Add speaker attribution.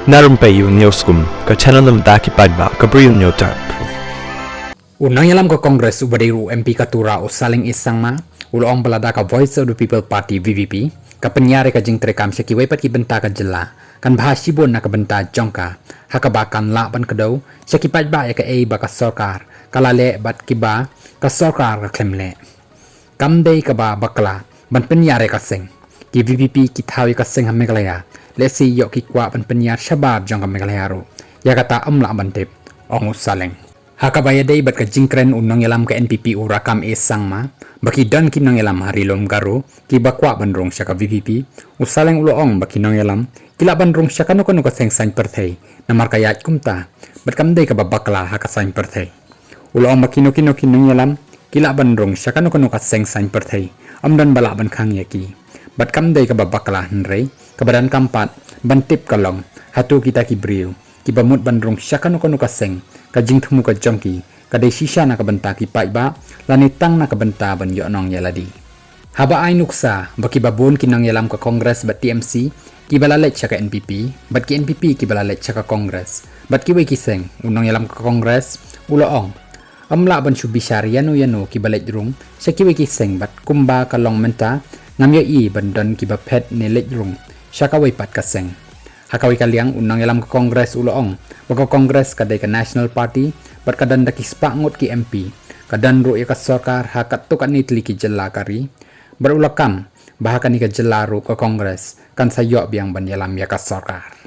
Speaker 1: Narumpayu Newskum, ka channel ng Daki Padba, Gabriel Newtap.
Speaker 2: Unang yalam ka Kongres ubadiru MP Katura o saling isang ma, uloong balada ka Voice of the People Party VVP, ka penyari ka jing terekam siya kiway pat kibenta ka jela, kan bahasibon na kabenta jongka, hakabakan laban kadaw, siya kipadba ya ka baka sorkar, kalale bat kiba, ka sorkar ka klemle. Kamday ka ba bakla, ban penyari ka sing, ki VVP kitawi ka sing hamigalaya, lesi yok kikwa ban penyar shabab jongka migalayaro, ya kata amla bantip, ongus saling. Hakabaya day bat ka jingkren unang yalam ka NPP urakam isang ma, baki dan kinang yalam harilom garo, ki bakwa bandrong siya ka VVP, usaleng uloong baki nang yalam, kila bandrong siya kano ka seng sain pertay, na markayat kumta, bat kamday ka babakla haka sain pertay. Uloong baki no kinang yalam, kila bandrong siya kano ka seng sain pertay, amdan balaban kang yaki. Bat kamday ka babakla henrey, kabadan kampat, bantip kalong, hatu kita kibriu, ki bamut bandrong siya kano ka seng, kajing temu ka jongki, kadai shisha na kabenta ki paiba, lanitang na kabenta ban yonong yaladi. Haba ay nuksa, baki babon kinang yalam ka Kongres bat TMC, ki balalet siya ka NPP, bat ki NPP ki balalet siya ka Kongres, bat ki way kiseng, unang yalam ka Kongres, uloong. Amla ban syubishar yano ki balet rung, siya ki way kiseng bat kumba kalong menta, ngamyo i ban don ki bapet nilet rung, siya ka way pat kaseng. Hakawi kaliang unang yalam ka Kongres uloong, baka Kongres kadai ka National Party, bat kadan daki spangot ki MP, kadan ro ka sorkar hakat tukan nitli ki jela kari, berulakam bahaka ni ka jela ro ka Kongres, kan sayok biang ban yalam ya ka sorkar.